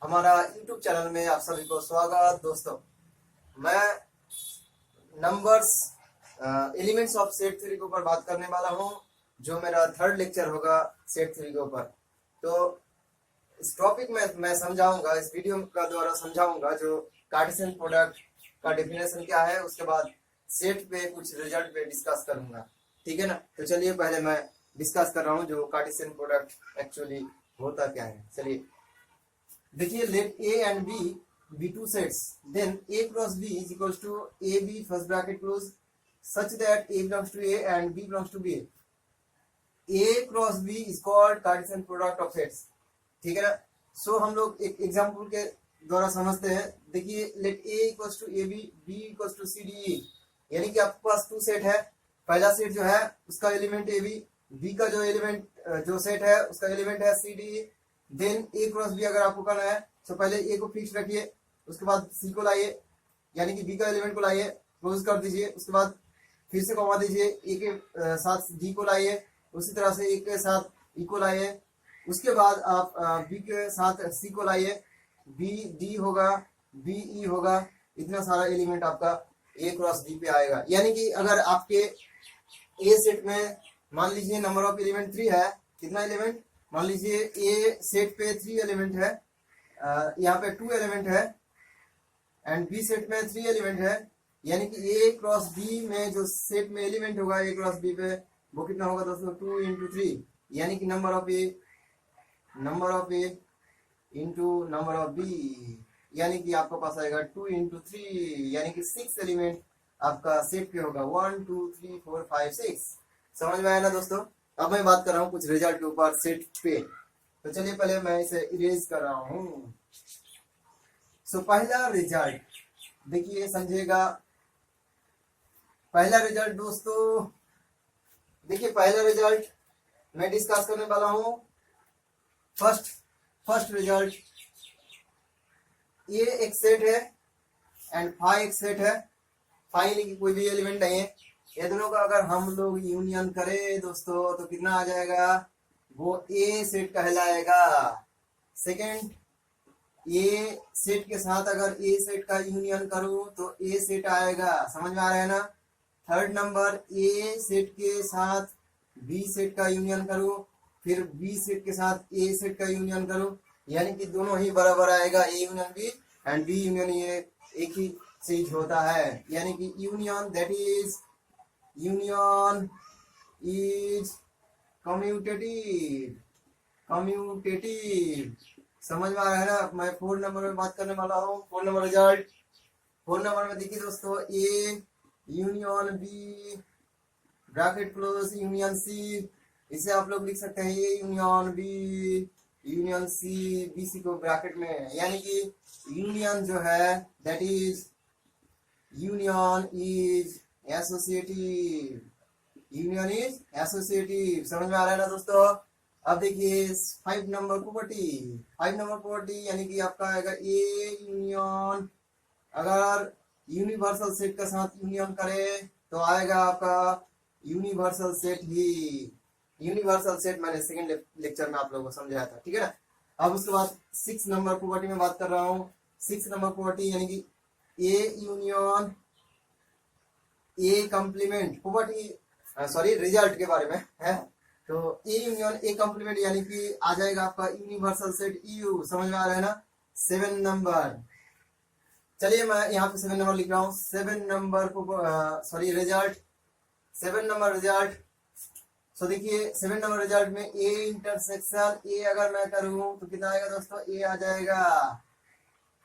हमारा YouTube channel में आप सभी को स्वागत। दोस्तों, मैं numbers elements of set theory के ऊपर बात करने वाला हूं, जो मेरा थर्ड लेक्चर होगा सेट थ्योरी के ऊपर। तो इस टॉपिक में मैं समझाऊंगा, इस वीडियो का द्वारा समझाऊंगा जो कार्टेशियन प्रोडक्ट का डेफिनेशन क्या है, उसके बाद सेट पे कुछ रिजल्ट पे डिस्कस करूंगा। ठीक है ना। तो चलिए पहले मैं डिस्कस कर रहा हूँ जो कार्टेशियन प्रोडक्ट एक्चुअली होता क्या है। चलिए देखिए, let A and B be two sets, then A cross B is equals to A B first bracket close such that A belongs to A and B belongs to B. A cross B is called Cartesian product of sets. ठीक है ना। सो हम लोग एक example के द्वारा समझते हैं। देखिए, let A equals to A B, B equals to C D E, यानी कि आपके पास टू सेट है। पहला सेट जो है उसका एलिमेंट ए बी, बी का जो एलिमेंट जो सेट है उसका एलिमेंट है सी D E. Then A cross B अगर आपको करना है तो पहले ए को फिक्स रखिए, उसके बाद सी को लाइए, यानी कि बी का एलिमेंट को लाइए, क्लोज कर दीजिए, उसके बाद फिर से कमा दीजिए, ए के साथ डी को लाइए, उसी तरह से ए के साथ ई को लाइए, उसके बाद आप बी के साथ सी को लाइए, बी डी होगा, बी ई होगा, इतना सारा एलिमेंट आपका ए क्रॉस डी पे आएगा। यानी कि अगर आपके ए सेट में मान लीजिए नंबर ऑफ एलिमेंट 3 है, कितना एलिमेंट, मान लीजिए ए सेट पे 3 एलिमेंट है, यहाँ पे 2 एलिमेंट है, एंड बी सेट में 3 एलिमेंट है, यानी कि ए क्रॉस बी में जो सेट में एलिमेंट होगा ए क्रॉस बी पे वो कितना होगा दोस्तों, 2 इंटू 3, यानी कि number of A into number of B, यानी कि आपके पास आएगा 2 इंटू 3, यानी कि 6 एलिमेंट आपका सेट पे होगा। 1 2 3 4 5 6। समझ में आया ना दोस्तों। अब मैं बात कर रहा हूँ कुछ रिजल्ट के ऊपर सेट पे। तो चलिए पहले मैं इसे इरेज कर रहा हूँ। सो पहला रिजल्ट देखिए, समझिएगा। पहला रिजल्ट दोस्तों, देखिए पहला रिजल्ट मैं डिस्कस करने वाला हूँ। फर्स्ट रिजल्ट, ये एक सेट है एंड फाइव एक सेट है। फाइव की कोई भी एलिमेंट नहीं है। ये दोनों का अगर हम लोग यूनियन करें दोस्तों तो कितना आ जाएगा, वो ए सेट कहलाएगा। सेकंड, ए सेट के साथ अगर ए सेट का यूनियन करूं तो ए सेट आएगा। समझ में आ रहा है ना। थर्ड नंबर, ए सेट के साथ बी सेट का यूनियन करूं, फिर बी सेट के साथ ए सेट का यूनियन करूं, यानी कि दोनों ही बराबर आएगा। A union B and B union ये एक ही चीज होता है, यानी कि यूनियन दैट इज कम्यूटेटिव। समझ में आ रहा है ना। मैं 4 नंबर में बात करने वाला हूँ। 4 नंबर रिजल्ट, 4 नंबर में देखिए दोस्तों, A union B bracket close union C, इसे आप लोग लिख सकते हैं A union B union C, B C को ब्रैकेट में, यानी कि यूनियन जो है that is union is associative. समझ में आ रहा है ना दोस्तों। अब देखिए 5 नंबर प्रॉपर्टी, यानी कि आपका आएगा ए यूनियन, अगर यूनिवर्सल सेट के साथ यूनियन करे तो आएगा आपका यूनिवर्सल सेट ही। यूनिवर्सल सेट मैंने सेकंड लेक्चर में आप लोगों को समझाया था। ठीक है ना। अब उसके बाद 6 नंबर प्रॉपर्टी में बात कर रहा हूँ। 6 नंबर प्रॉपर्टी यानी कि A union A complement property, sorry result के बारे में है। तो ए यूनियन ए कॉम्प्लीमेंट यानी कि आ जाएगा आपका यूनिवर्सल सेट यू। समझ में आ रहा है ना। 7 नंबर, चलिए मैं यहाँ पे 7 नंबर लिख रहा हूँ। 7 number sorry result, 7 number result. So देखिए 7 नंबर रिजल्ट में ए इंटरसेक्शन ए अगर मैं करूँ तो कितना आएगा दोस्तों, ए आ जाएगा।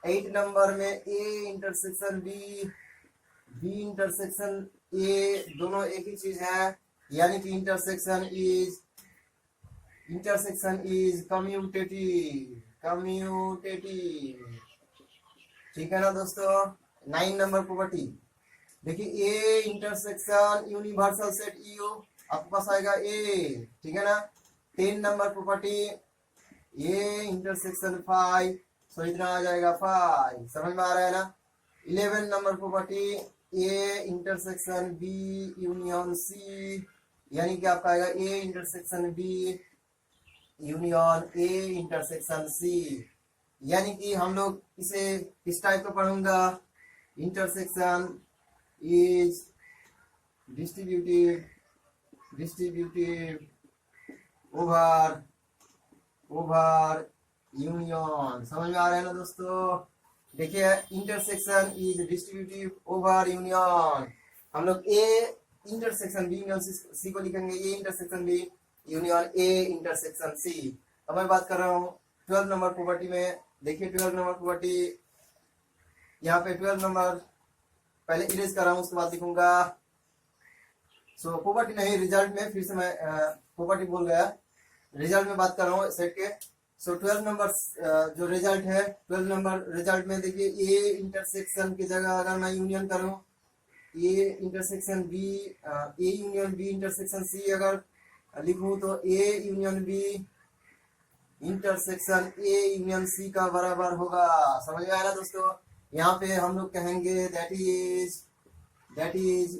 8 नंबर में A intersection B, B intersection A, दोनों एक ही चीज है, यानी कि इंटरसेक्शन इज कम्यूटेटिव। ठीक है ना दोस्तों। 9 नंबर प्रॉपर्टी देखिए, A intersection universal set you, आपके पास आएगा ए। ठीक है ना। 10 नंबर प्रॉपर्टी, ए इंटरसेक्शन 5, सो इतना आ जाएगा 5। समझ में आ रहा है ना। 11 number property, A intersection B union C, यानी कि आपका आएगा A intersection B union A intersection C, यानी कि हम लोग इसे किस टाइप का पढ़ूंगा, intersection is distributed over union. समझ में आ रहा है ना दोस्तों? देखिए, intersection is distributive over union. हम लोग A intersection B union C को लिखेंगे, A intersection B union A intersection C. अब मैं बात कर रहा हूँ 12 नंबर प्रॉपर्टी में। देखिए 12 नंबर प्रॉपर्टी, यहाँ पे 12 नंबर पहले इरेज कर रहा हूँ, उसके बाद लिखूंगा। सो प्रॉपर्टी नहीं, रिजल्ट में, फिर से मैं प्रॉपर्टी बोल गया, रिजल्ट में बात कर रहा हूँ सेट के। सो 12 नंबर जो रिजल्ट है, 12 नंबर रिजल्ट में देखिए ए इंटरसेक्शन की जगह अगर मैं यूनियन करूँ, A intersection B, A union B intersection C अगर लिखूं तो A union B intersection A union C का बराबर होगा। समझ में आया ना दोस्तों? यहाँ पे हम लोग कहेंगे that is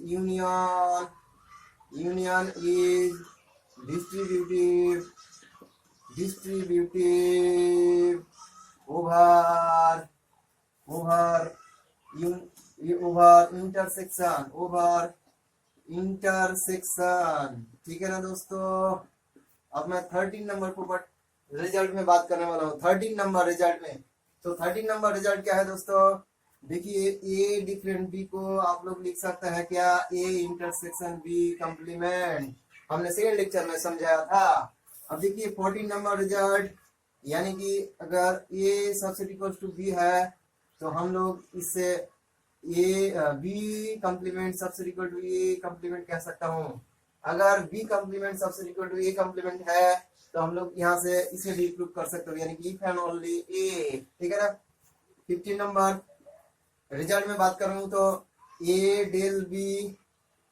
union is distributive over intersection. ठीक है ना दोस्तों? अब मैं 13 नंबर को रिजल्ट में बात करने वाला हूँ। 13 नंबर रिजल्ट में, तो 13 नंबर रिजल्ट क्या है दोस्तों? देखिए ए डिफरेंट बी को आप लोग लिख सकते हैं क्या, ए इंटरसेक्शन बी कंप्लीमेंट। हमने सेकेंड लेक्चर में समझाया था। अब देखिए 14 नंबर रिजल्ट, यानी कि अगर A subset equals to B है तो हम लोग इससे A B complement subset equal to A complement कह सकता हूँ। अगर B complement subset equal to A complement है तो हम लोग यहाँ से इसे भी प्रूव कर सकते हो, यानी कि इफ एंड ओनली ए। ठीक है ना? 15 नंबर रिजल्ट में बात करूँ तो ए डेल बी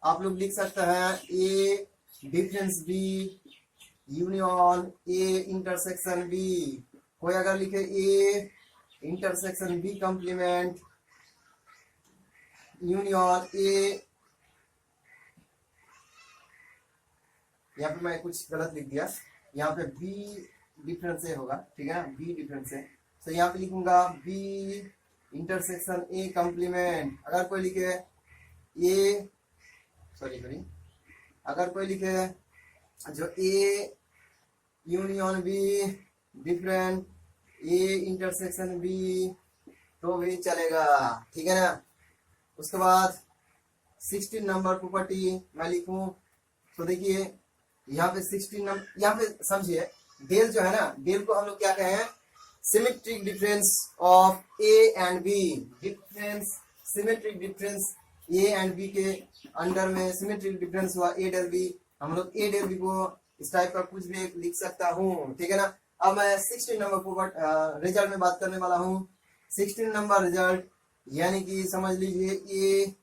आप लोग लिख सकते हैं, A difference B union A intersection B. कोई अगर लिखे A intersection B complement union A, यहाँ पे मैं कुछ गलत लिख दिया, यहाँ पे बी डिफरेंस ए होगा। ठीक है ना? बी डिफरेंस ए, तो यहाँ पे लिखूंगा बी इंटरसेक्शन ए कंप्लीमेंट। अगर कोई लिखे ए अगर कोई लिखे जो A union B different A intersection B तो भी चलेगा। ठीक है ना? उसके बाद 16 नंबर प्रॉपर्टी मैं लिखूं तो देखिए यहाँ पे 16 नंबर, यहाँ पे समझिए डेल जो है ना, डेल को हम लोग क्या कहें, symmetric difference of A and B. Symmetric difference A and B के अंडर में सिमेट्रिक डिफरेंस हुआ ए डेल बी। हम लोग ए डेल बी को इस टाइप का कुछ भी लिख सकता हूँ। ठीक है ना? अब मैं 16 नंबर रिजल्ट में बात करने वाला हूँ। 16 नंबर रिजल्ट यानी कि समझ लीजिए ए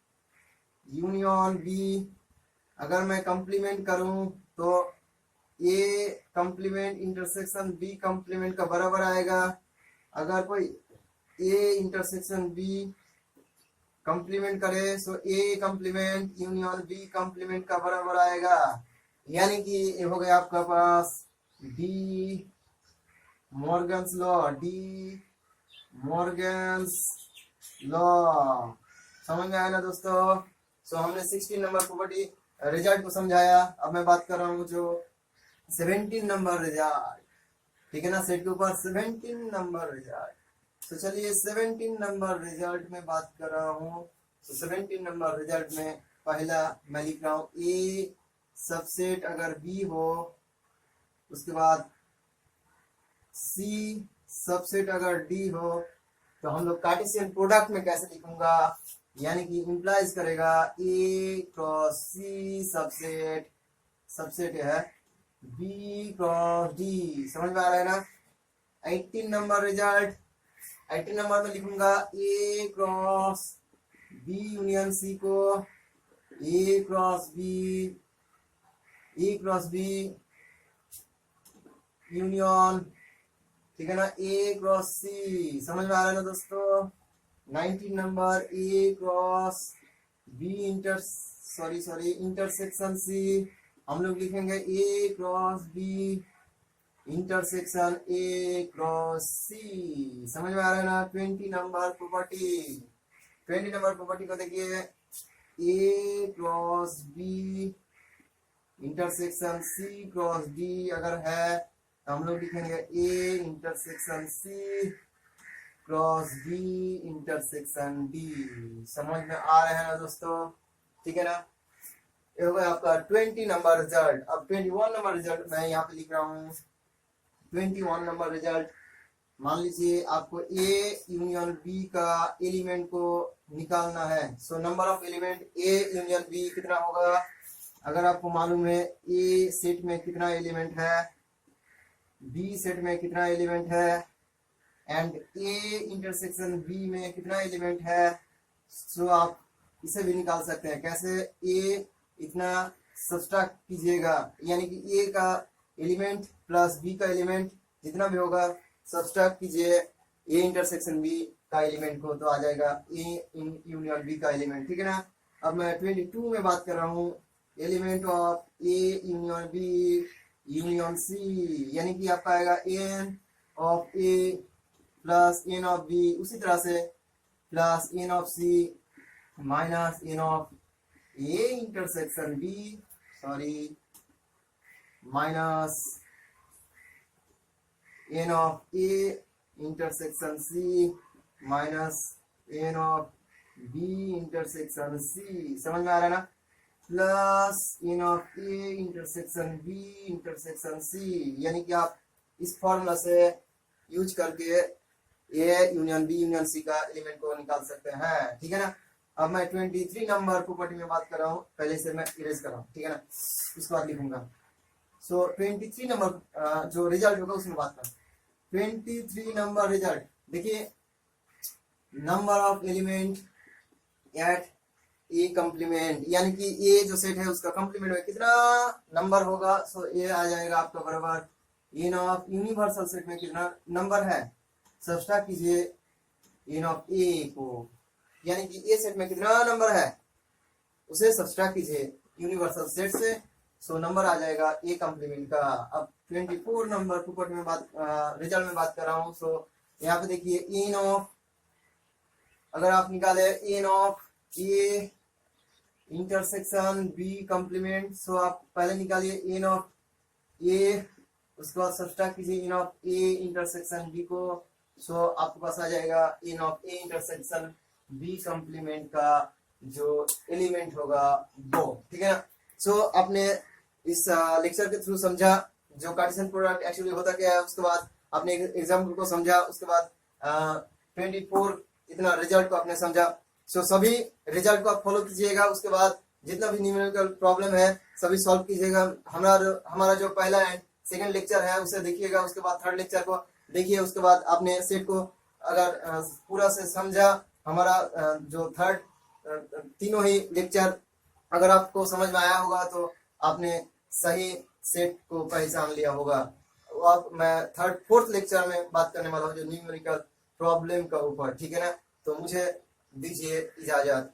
यूनियन बी अगर मैं कंप्लीमेंट करूं तो ए कंप्लीमेंट इंटरसेक्शन बी कंप्लीमेंट का बराबर आएगा। अगर कोई ए इंटरसेक्शन बी कंप्लीमेंट करे तो ए कंप्लीमेंट यूनियन बी कंप्लीमेंट का बराबर आएगा। यानी कि ये हो गया आपका पास डी मॉर्गन्स लॉ। समझ में आया ना दोस्तों? सो हमने 16 नंबर प्रॉपर्टी रिजल्ट को समझाया। अब मैं बात कर रहा हूँ जो 17 नंबर रिजल्ट। ठीक है ना? सेट के ऊपर 17 नंबर रिजल्ट। तो चलिए 17 नंबर रिजल्ट में बात कर रहा हूँ। तो 17 नंबर रिजल्ट में पहला मैं लिख रहा हूँ ए सबसेट अगर बी हो, उसके बाद सी सबसेट अगर डी हो, तो हम लोग कार्टेशियन प्रोडक्ट में कैसे लिखूंगा, यानी कि इंप्लाइज करेगा ए क्रॉस सी सबसेट है बी क्रॉस डी। समझ में आ रहा है ना? 18 नंबर रिजल्ट, 18 नंबर में लिखूंगा A cross B union C को ए क्रॉस बी यूनियन। ठीक है ना? A cross C. समझ में आ रहा है ना दोस्तों? 19 number A cross B intersection C हम लोग लिखेंगे A cross B intersection A cross C. समझ में आ रहा है ना? 20 नंबर प्रॉपर्टी। 20 नंबर प्रॉपर्टी को देखिए, A cross B intersection C cross D अगर है तो हम लोग लिखेंगे A intersection C cross B intersection D. समझ में आ रहे हैं ना दोस्तों? ठीक है ना? ये हो गया आपका 20 नंबर रिजल्ट। अब 21 नंबर रिजल्ट मैं यहाँ पे लिख रहा हूँ। 21 नंबर रिजल्ट, मान लीजिए आपको ए यूनियन बी का एलिमेंट को निकालना है। So number of element A union B कितना होगा? अगर आपको मालूम है ए सेट में कितना एलिमेंट है, बी सेट में कितना एलिमेंट है एंड ए इंटरसेक्शन बी में कितना एलिमेंट है, सो आप इसे भी निकाल सकते हैं। कैसे? ए इतना सब्ट्रैक्ट कीजिएगा, यानी कि ए का एलिमेंट प्लस बी का एलिमेंट जितना भी होगा सब्ट्रैक्ट कीजिए ए इंटरसेक्शन बी का एलिमेंट को, तो आ जाएगा ए यूनियन बी का एलिमेंट। ठीक है ना? अब मैं 22 में बात कर रहा हूँ, element of A union B union C, यानी कि आपका आएगा n of A plus n of B, उसी तरह से plus n of C minus n of A intersection B, sorry minus n of A intersection C minus n of B intersection C. समझ में आ रहा है ना? Plus n of A intersection B intersection C, यानी कि आप इस फॉर्मूला से यूज करके ए यूनियन बी यूनियन सी का एलिमेंट को निकाल सकते हैं। ठीक है ना? अब मैं 23 नंबर प्रॉपर्टी में बात कर रहा हूँ, पहले से मैं इरेज कर रहा हूँ। ठीक है ना? उसके बाद लिखूंगा। सो 23 नंबर जो रिजल्ट होगा उसमें बात कर। 23 नंबर रिजल्ट देखिए, number of element at A complement, यानी कि ए जो सेट है उसका कम्प्लीमेंट में कितना नंबर होगा, सो ए आ जाएगा आपका बराबर एन ऑफ यूनिवर्सल सेट में कितना नंबर है, सब्ट्रैक्ट कीजिए एन ऑफ ए को, यानी कि ए सेट में कितना नंबर है उसे सब्ट्रैक्ट कीजिए यूनिवर्सल सेट से, सो नंबर आ जाएगा ए कम्प्लीमेंट का। अब 24 नंबर प्रॉपर्टी में बात रिजल्ट में बात कर रहा हूँ। सो यहाँ पे देखिए एन ऑफ, अगर आप निकाले N of A intersection B complement, so आप पहले निकालिए एन ऑफ ए, उसके बाद सब्ट्रैक्ट कीजिए n of A intersection B को, सो आपके पास आ जाएगा n of A intersection B complement का जो एलिमेंट होगा वो। ठीक है ना? सो आपने इस लेक्चर के थ्रू समझा जो कार्टेशियन प्रोडक्ट एक्चुअली होता क्या है, उसके बाद आपने एग्जाम्पल को समझा, उसके बाद 24 इतना रिजल्ट को आपने समझा। सो सभी रिजल्ट को आप फॉलो कीजिएगा, उसके बाद जितना भी न्यूमेरिकल प्रॉब्लम है सभी सॉल्व कीजिएगा। हमारा जो पहला एंड सेकंड लेक्चर है उसे देखिएगा, उसके बाद थर्ड लेक्चर को देखिए, उसके बाद आपने सेट को अगर पूरा से समझा, हमारा जो थर्ड तीनों ही लेक्चर अगर आपको समझ में आया होगा तो आपने सही सेट को पहचान लिया होगा। अब मैं थर्ड फोर्थ लेक्चर में बात करने वाला हूँ जो न्यूमेरिकल प्रॉब्लम का ऊपर। ठीक है ना? तो मुझे दीजिए इजाजत।